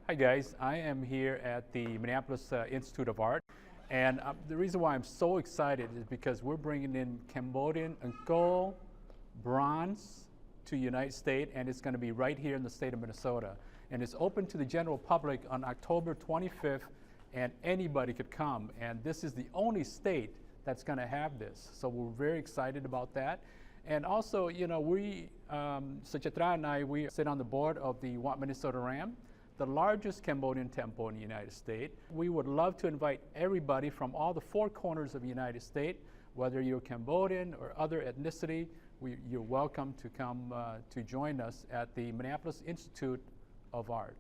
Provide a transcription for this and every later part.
Hi guys, I am here at the Minneapolis Institute of Art, and the reason why I'm so excited is because we're bringing in Cambodian Angkor bronze to the United States, and it's going to be right here in the state of Minnesota. And it's open to the general public on October 25th, and anybody could come. And this is the only state that's going to have this. So we're very excited about that. And also, you know, Suchitra and I, we sit on the board of the Wat Minnesota Ram, the largest Cambodian temple in the United States. We would love to invite everybody from all the four corners of the United States, whether you're Cambodian or other ethnicity, you're welcome to come to join us at the Minneapolis Institute of Art.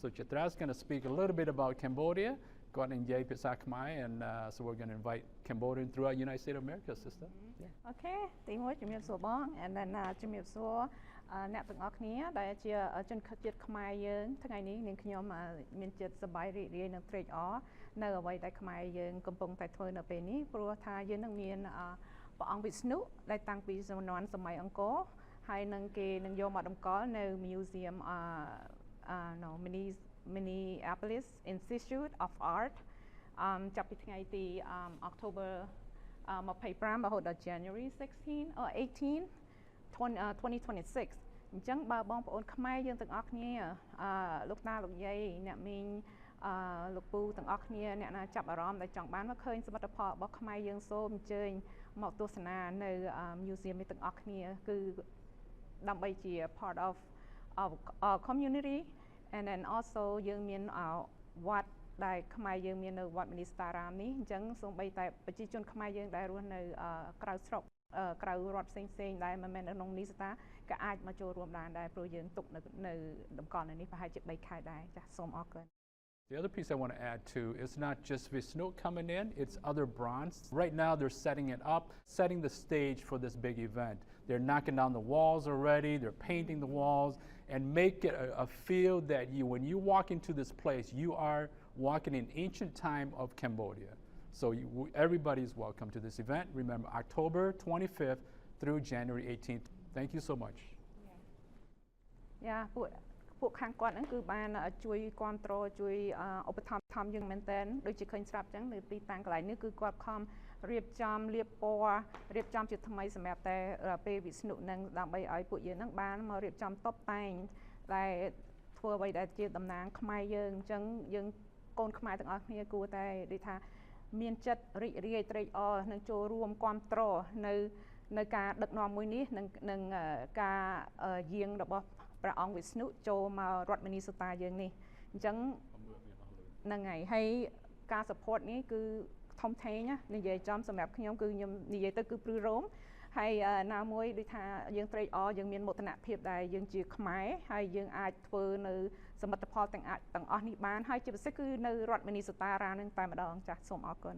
So Chitra is going to speak a little bit about Cambodia, and so we're going to invite Cambodian throughout the United States of America, sister. Yeah. Okay, ទីមួយជំរាបសួរបង and then ជំរាបសួរអ្នកទាំងអស់គ្នាដែលជាជនជាតិខ្មែរយើងថ្ងៃនេះនាងខ្ញុំមានចិត្តសប្បាយរីករាយនិងត្រេកអរនៅអ្វីដែលខ្មែរយើងកំពុងតែធ្វើនៅពេលនេះព្រោះថាយើងនឹងមានព្រះអង្គវិស្ណុដែលតាំងពីជំនាន់សម័យអង្គរហើយនឹងគេនឹងយកមកតម្កល់នៅ Museum Minneapolis Institute of Art ចាប់ពីថ្ងៃទី October 25 រហូតដល់ January 16 or 18 2026 អញ្ចឹងបើបងប្អូនខ្មែរយើងទាំងអស់គ្នាលោកតាលោកយាយអ្នកមីងលោកពូទាំងអស់គ្នាអ្នកណាចាប់អារម្មណ៍ដែលចង់បានមកឃើញសមិទ្ធផលរបស់ខ្មែរយើងសូមអញ្ជើញមកទស្សនានៅ museum នេះទាំងអស់គ្នាគឺដើម្បីជា part of our community and then also យើងមានវត្តដែលខ្មែរយើងមាននៅវត្តមនីស្តារាមនេះអញ្ចឹងសូម្បីតែប្រជាជនខ្មែរយើងដែលរស់នៅក្រៅស្រុកក្រៅរដ្ឋផ្សេងៗដែលមិនមែននៅក្នុងនីស្តាក៏អាចមកចូលរួមដែរព្រោះយើងទុកនៅតម្កល់នៅនេះប្រហែលជា3ខែដែរចា៎សូមអរគុណ The other piece I want to add too is not just Visnu coming in, it's other bronze. Right now they're setting it up, setting the stage for this big event. They're knocking down the walls already, they're painting the walls, and make it a feel that when you walk into this place, you are walking in ancient time of Cambodia. So everybody is welcome to this event. Remember, October 25th through January 18th. Thank you so much. Yeah. ពួកខាងគាត់ហ្នឹងគឺបានជួយគ្រប់គ្រងជួយឧបត្ថម្ភយើងមែនតើដូចជាឃើញស្រាប់អញ្ចឹងនៅទីតាំងកន្លែងនេះគឺគាត់ខំរៀបចំលាបពណ៌រៀបចំជាថ្មីសម្រាប់តែពេលវិស្ណុនឹងដើម្បីឲ្យពួកយើងហ្នឹងបានមករៀបចំតុបតែងដែលធ្វើអ្វីដែលជាតំណាងខ្មែរយើងអញ្ចឹងយើងកូនខ្មែរទាំងអស់គ្នាគួរតែនិយាយថាមានចិត្តរីករាយត្រេកអរនឹងចូលរួមគ្រប់គ្រងនៅការដឹកនាំមួយនេះនឹងការយាងរបស់ព្រះអង្គវិស្ណុចូលមករដ្ឋមនីសូតាយើងនេះអញ្ចឹងហ្នឹងហើយហើយការ support នេះគឺធំធេងណានិយាយចំសម្រាប់ខ្ញុំគឺខ្ញុំនិយាយទៅគឺព្រឺរោមហើយណាមួយដូចថាយើងត្រេកអរយើងមានមោទនភាពដែលយើងជាខ្មែរហើយយើងអាចធ្វើនៅសមិទ្ធផលទាំងអស់នេះបានហើយជាពិសេសគឺនៅរដ្ឋមនីសូតារានឹងតែម្ដងចាស់សូមអរគុណ